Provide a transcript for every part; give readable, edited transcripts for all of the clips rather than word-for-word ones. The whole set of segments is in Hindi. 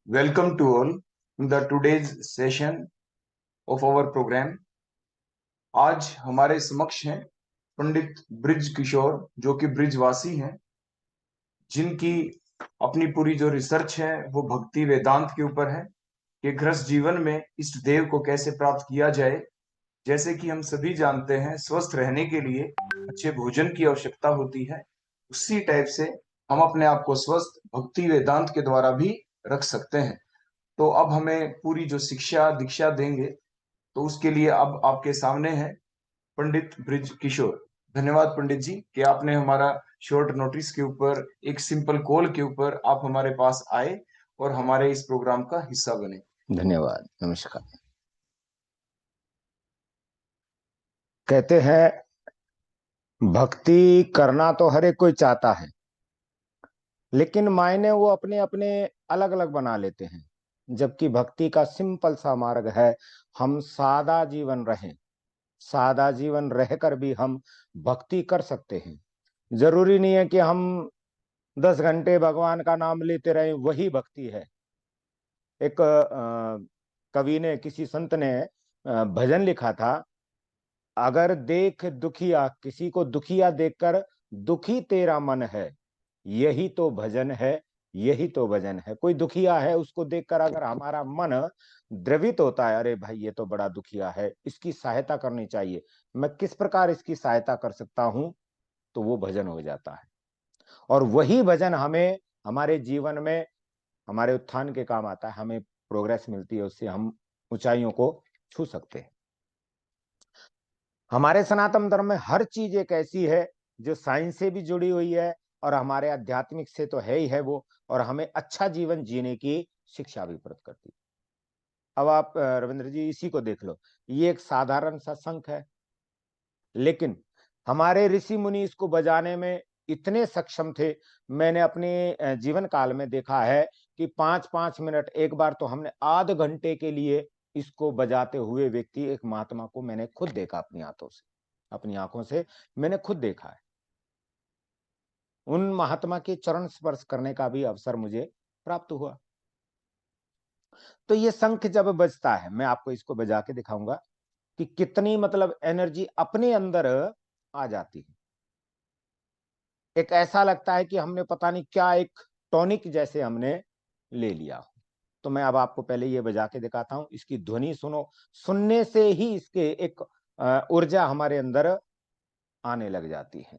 Welcome to all in the today's session of our program. आज हमारे समक्ष हैं पंडित ब्रिज किशोर, जो कि ब्रिजवासी हैं, जिनकी अपनी पूरी जो रिसर्च है वो भक्ति वेदांत के ऊपर है कि गृहस्थ जीवन में इष्ट देव को कैसे प्राप्त किया जाए। जैसे कि हम सभी जानते हैं, स्वस्थ रहने के लिए अच्छे भोजन की आवश्यकता होती है। उसी टाइप से हम अपने आप को स्वस्थ भक्ति वेदांत के द्वारा भी रख सकते हैं। तो अब हमें पूरी जो शिक्षा दीक्षा देंगे, तो उसके लिए अब आपके सामने है पंडित ब्रिज किशोर। धन्यवाद पंडित जी कि आपने हमारा शॉर्ट नोटिस के ऊपर, एक सिंपल कॉल के ऊपर आप हमारे पास आए और हमारे इस प्रोग्राम का हिस्सा बने। धन्यवाद। नमस्कार। कहते हैं भक्ति करना तो हर एक कोई चाहता है, लेकिन मायने वो अपने अपने अलग अलग बना लेते हैं। जबकि भक्ति का सिंपल सा मार्ग है, हम सादा जीवन रहें, सादा जीवन रहकर भी हम भक्ति कर सकते हैं। जरूरी नहीं है कि हम 10 घंटे भगवान का नाम लेते रहें, वही भक्ति है। एक कवि ने, किसी संत ने भजन लिखा था, अगर देख दुखिया, किसी को दुखिया देखकर दुखी तेरा मन है, यही तो भजन है, यही तो भजन है। कोई दुखिया है, उसको देखकर अगर हमारा मन द्रवित होता है, अरे भाई ये तो बड़ा दुखिया है, इसकी सहायता करनी चाहिए, मैं किस प्रकार इसकी सहायता कर सकता हूं, तो वो भजन हो जाता है। और वही भजन हमें हमारे जीवन में, हमारे उत्थान के काम आता है, हमें प्रोग्रेस मिलती है, उससे हम ऊंचाइयों को छू सकते हैं। हमारे सनातन धर्म में हर चीज एक ऐसी है जो साइंस से भी जुड़ी हुई है और हमारे आध्यात्मिक से तो है ही है वो, और हमें अच्छा जीवन जीने की शिक्षा भी प्रदान करती है। अब आप रविंद्र जी इसी को देख लो, ये एक साधारण सा शंख है, लेकिन हमारे ऋषि मुनि इसको बजाने में इतने सक्षम थे। मैंने अपने जीवन काल में देखा है कि 5-5 मिनट, एक बार तो हमने आध घंटे के लिए इसको बजाते हुए व्यक्ति, एक महात्मा को मैंने खुद देखा अपनी हाथों से, अपनी आंखों से मैंने खुद देखा है। उन महात्मा के चरण स्पर्श करने का भी अवसर मुझे प्राप्त हुआ। तो ये शंख जब बजता है, मैं आपको इसको बजा के दिखाऊंगा कि कितनी मतलब एनर्जी अपने अंदर आ जाती है। एक ऐसा लगता है कि हमने पता नहीं क्या एक टॉनिक जैसे हमने ले लिया। तो मैं अब आपको पहले ये बजा के दिखाता हूं, इसकी ध्वनि सुनो, सुनने से ही इसके एक ऊर्जा हमारे अंदर आने लग जाती है।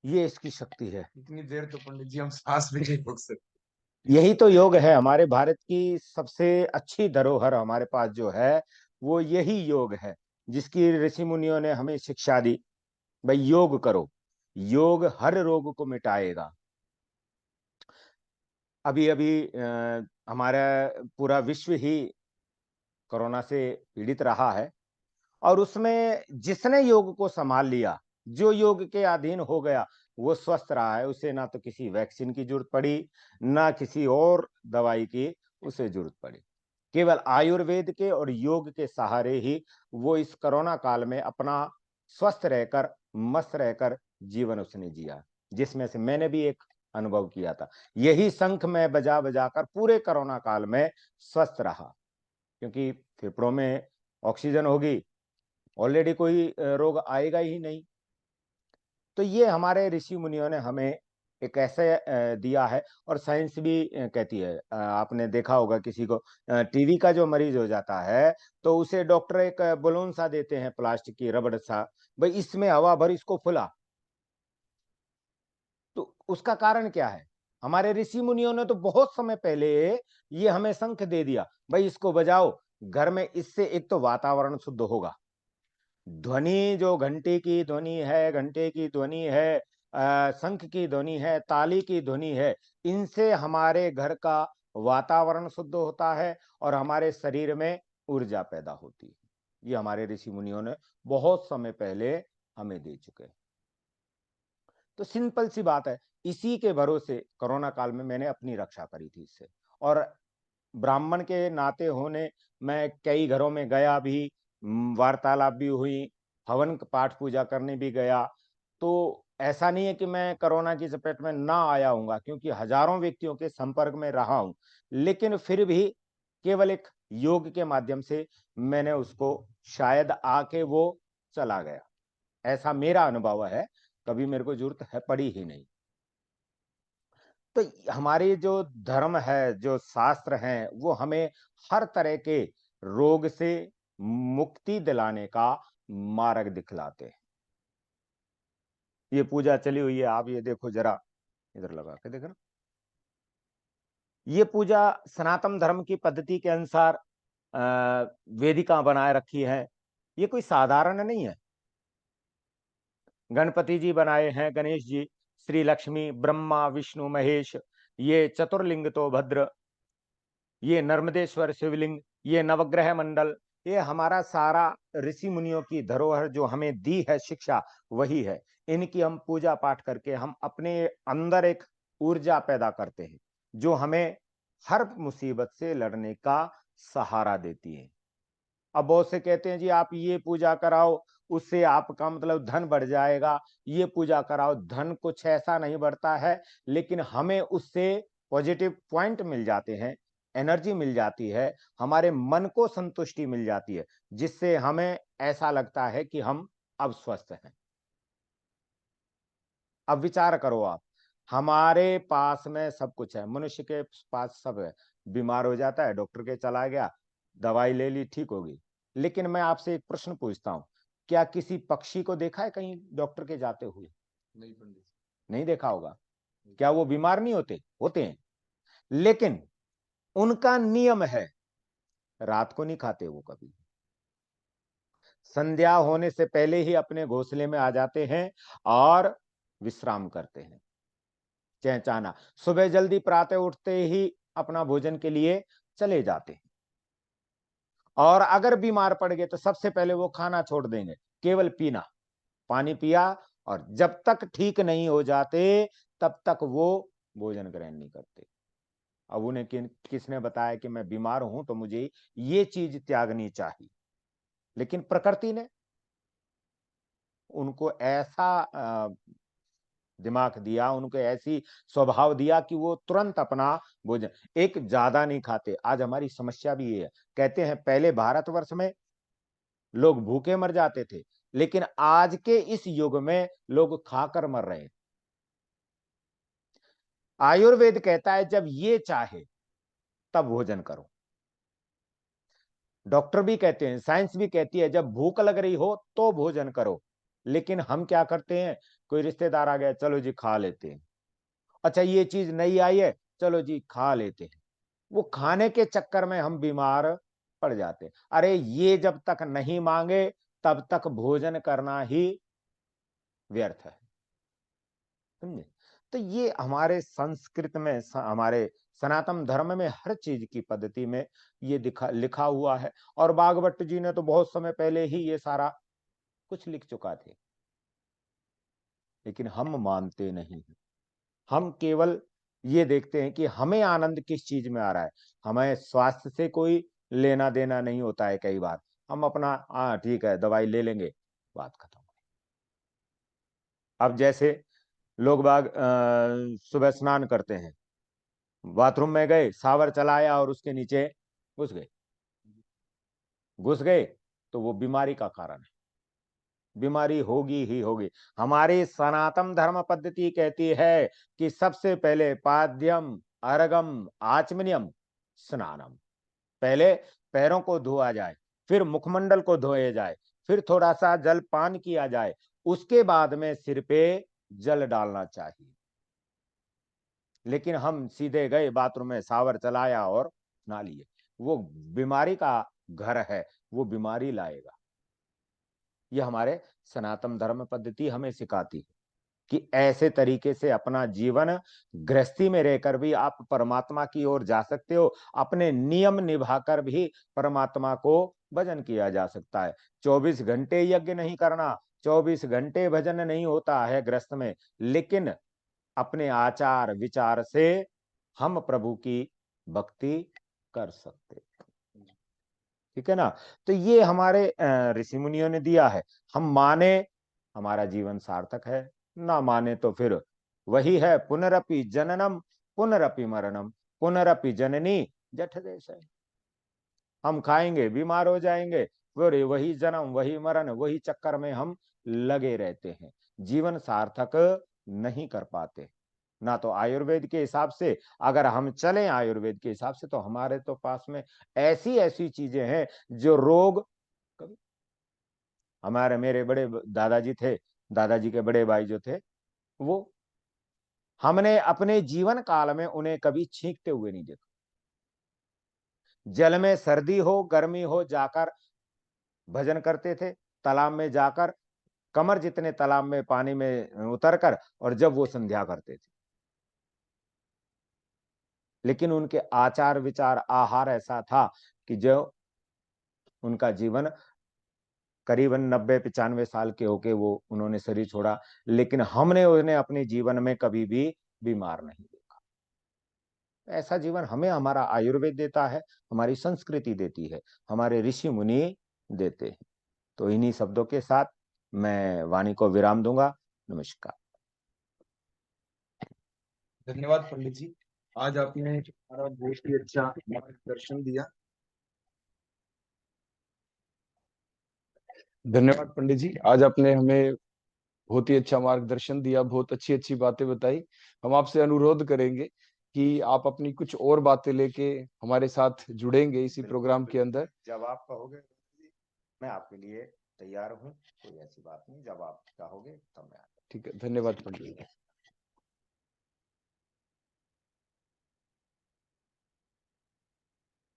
ये इसकी शक्ति है। इतनी देर तो पंडित जी हम सांस भी नहीं रोक सकते। यही तो योग है। हमारे भारत की सबसे अच्छी धरोहर हमारे पास जो है, वो यही योग है, जिसकी ऋषि मुनियों ने हमें शिक्षा दी। भाई योग करो, योग हर रोग को मिटाएगा। अभी अभी हमारा पूरा विश्व ही कोरोना से पीड़ित रहा है, और उसमें जिसने योग को संभाल लिया, जो योग के अधीन हो गया, वो स्वस्थ रहा है। उसे ना तो किसी वैक्सीन की जरूरत पड़ी, ना किसी और दवाई की उसे जरूरत पड़ी। केवल आयुर्वेद के और योग के सहारे ही वो इस कोरोना काल में अपना स्वस्थ रहकर, मस्त रहकर जीवन उसने जिया, जिसमें से मैंने भी एक अनुभव किया था। यही शंख मैं बजा बजा कर पूरे कोरोना काल में स्वस्थ रहा, क्योंकि फेफड़ों में ऑक्सीजन होगी, ऑलरेडी कोई रोग आएगा ही नहीं। तो ये हमारे ऋषि मुनियों ने हमें एक ऐसे दिया है। और साइंस भी कहती है, आपने देखा होगा किसी को टीबी का जो मरीज हो जाता है, तो उसे डॉक्टर एक बलून सा देते हैं, प्लास्टिक की रबड़ सा, भाई इसमें हवा भर, इसको फुला। तो उसका कारण क्या है? हमारे ऋषि मुनियों ने तो बहुत समय पहले ये हमें शंख दे दिया, भाई इसको बजाओ घर में, इससे एक तो वातावरण शुद्ध होगा। ध्वनि जो घंटे की ध्वनि है, घंटे की ध्वनि है, शंख की ध्वनि है, ताली की ध्वनि है, इनसे हमारे घर का वातावरण शुद्ध होता है और हमारे शरीर में ऊर्जा पैदा होती है। ये हमारे ऋषि मुनियों ने बहुत समय पहले हमें दे चुके हैं। तो सिंपल सी बात है, इसी के भरोसे कोरोना काल में मैंने अपनी रक्षा करी थी इससे। और ब्राह्मण के नाते होने मैं कई घरों में गया भी, वार्तालाप भी हुई, हवन पाठ पूजा करने भी गया। तो ऐसा नहीं है कि मैं कोरोना की चपेट में ना आया हूँगा, क्योंकि हजारों व्यक्तियों के संपर्क में रहा हूँ। लेकिन फिर भी केवल एक योग के माध्यम से मैंने उसको शायद आके वो चला गया, ऐसा मेरा अनुभव है। कभी मेरे को जरूरत है पड़ी ही नहीं। तो हमारे जो धर्म है, जो शास्त्र हैं, वो हमें हर तरह के रोग से मुक्ति दिलाने का मार्ग दिखलाते हैं। ये पूजा चली हुई है, आप ये देखो जरा, इधर लगा के देखना। ये पूजा सनातन धर्म की पद्धति के अनुसार वेदिका बनाए रखी है। ये कोई साधारण नहीं है। गणपति जी बनाए हैं, गणेश जी, श्री लक्ष्मी, ब्रह्मा, विष्णु, महेश, ये चतुर्लिंग तो भद्र, ये नर्मदेश्वर शिवलिंग, ये नवग्रह मंडल, ये हमारा सारा ऋषि मुनियों की धरोहर जो हमें दी है शिक्षा, वही है। इनकी हम पूजा पाठ करके हम अपने अंदर एक ऊर्जा पैदा करते हैं, जो हमें हर मुसीबत से लड़ने का सहारा देती है। अब बहुत से कहते हैं जी आप ये पूजा कराओ, उससे आपका मतलब धन बढ़ जाएगा, ये पूजा कराओ, धन कुछ ऐसा नहीं बढ़ता है, लेकिन हमें उससे पॉजिटिव पॉइंट मिल जाते हैं, एनर्जी मिल जाती है, हमारे मन को संतुष्टि मिल जाती है, जिससे हमें ऐसा लगता है कि हम अब स्वस्थ हैं। अब विचार करो आप, हमारे पास में सब कुछ है, मनुष्य के पास सब है, बीमार हो जाता है, डॉक्टर के चला गया, दवाई ले ली, ठीक होगी। लेकिन मैं आपसे एक प्रश्न पूछता हूं, क्या किसी पक्षी को देखा है कहीं डॉक्टर के जाते हुए? नहीं पंडित। नहीं देखा होगा। क्या वो बीमार नहीं होते? होते हैं। लेकिन उनका नियम है, रात को नहीं खाते वो कभी, संध्या होने से पहले ही अपने घोंसले में आ जाते हैं और विश्राम करते हैं, चहचाना। सुबह जल्दी प्रातः उठते ही अपना भोजन के लिए चले जाते हैं। और अगर बीमार पड़ गए तो सबसे पहले वो खाना छोड़ देंगे, केवल पीना, पानी पिया, और जब तक ठीक नहीं हो जाते तब तक वो भोजन ग्रहण नहीं करते। अब उन्हें किसने बताया कि मैं बीमार हूं तो मुझे ये चीज त्यागनी चाहिए? लेकिन प्रकृति ने उनको ऐसा दिमाग दिया, उनको ऐसी स्वभाव दिया कि वो तुरंत अपना भोजन, एक ज्यादा नहीं खाते। आज हमारी समस्या भी ये है, कहते हैं पहले भारतवर्ष में लोग भूखे मर जाते थे, लेकिन आज के इस युग में लोग खाकर मर रहे हैं। आयुर्वेद कहता है जब ये चाहे तब भोजन करो। डॉक्टर भी कहते हैं, साइंस भी कहती है जब भूख लग रही हो तो भोजन करो। लेकिन हम क्या करते हैं, कोई रिश्तेदार आ गया, चलो जी खा लेते हैं, अच्छा ये चीज नई आई है, चलो जी खा लेते हैं। वो खाने के चक्कर में हम बीमार पड़ जाते हैं। अरे ये जब तक नहीं मांगे तब तक भोजन करना ही व्यर्थ है, समझे? तो ये हमारे संस्कृत में, हमारे सनातन धर्म में हर चीज की पद्धति में ये लिखा हुआ है। और बागभट्ट जी ने तो बहुत समय पहले ही ये सारा कुछ लिख चुका थे, लेकिन हम मानते नहीं। हम केवल ये देखते हैं कि हमें आनंद किस चीज में आ रहा है, हमें स्वास्थ्य से कोई लेना देना नहीं होता है। कई बार हम अपना हाँ ठीक है दवाई ले लेंगे, बात खत्म। अब जैसे लोग बाग सुबह स्नान करते हैं, बाथरूम में गए, शावर चलाया और उसके नीचे घुस गए, तो वो बीमारी का कारण है, बीमारी होगी ही होगी। हमारी सनातन धर्म पद्धति कहती है कि सबसे पहले पाद्यम अर्घम आचमनियम स्नानम, पहले पैरों को धोआ जाए, फिर मुखमंडल को धोया जाए, फिर थोड़ा सा जल पान किया जाए, उसके बाद में सिर पे जल डालना चाहिए। लेकिन हम सीधे गए बाथरूम में, शावर चलाया और नहा लिए। वो बीमारी का घर है, वो बीमारी लाएगा। ये हमारे सनातन धर्म पद्धति हमें सिखाती है कि ऐसे तरीके से अपना जीवन गृहस्थी में रहकर भी आप परमात्मा की ओर जा सकते हो। अपने नियम निभाकर भी परमात्मा को भजन किया जा सकता है। 24 घंटे यज्ञ नहीं करना, 24 घंटे भजन नहीं होता है गृहस्थ में, लेकिन अपने आचार विचार से हम प्रभु की भक्ति कर सकते हैं। ठीक है ना? तो ये हमारे ऋषि मुनियों ने दिया है। हम माने हमारा जीवन सार्थक है, ना माने तो फिर वही है, पुनरपि जननम पुनरपि मरणम पुनरपि जननी जठ देश। हम खाएंगे, बीमार हो जाएंगे, फिर वही जन्म वही मरण, वही चक्कर में हम लगे रहते हैं, जीवन सार्थक नहीं कर पाते। ना तो आयुर्वेद के हिसाब से अगर हम चलें, आयुर्वेद के हिसाब से, तो हमारे तो पास में ऐसी ऐसी चीजें हैं जो रोग कभी, हमारे मेरे बड़े दादाजी थे, दादाजी के बड़े भाई जो थे, वो हमने अपने जीवन काल में उन्हें कभी छींकते हुए नहीं देखा। जल में सर्दी हो गर्मी हो जाकर भजन करते थे, तालाब में जाकर, कमर जितने तालाब में पानी में उतरकर, और जब वो संध्या करते थे। लेकिन उनके आचार विचार आहार ऐसा था कि जो उनका जीवन करीबन 90-95 साल के होके वो उन्होंने शरीर छोड़ा, लेकिन हमने उन्हें अपने जीवन में कभी भी बीमार नहीं देखा। ऐसा जीवन हमें हमारा आयुर्वेद देता है, हमारी संस्कृति देती है, हमारे ऋषि मुनि देते हैं। तो इन्हीं शब्दों के साथ मैं वाणी को विराम दूंगा। नमस्कार। धन्यवाद पंडित जी, आज आपने हमारा बहुत ही अच्छा मार्गदर्शन दिया। धन्यवाद पंडित जी, आज आपने हमें बहुत ही अच्छा मार्गदर्शन दिया, बहुत अच्छी अच्छी बातें बताई। हम आपसे अनुरोध करेंगे कि आप अपनी कुछ और बातें लेके हमारे साथ जुड़ेंगे इसी प्रोग्राम के अंदर। जब आप कहोगे मैं आपके लिए तैयार हूँ, कोई ऐसी बात नहीं, जब आप चाहोगे तब मैं। ठीक है, धन्यवाद पंडित जी।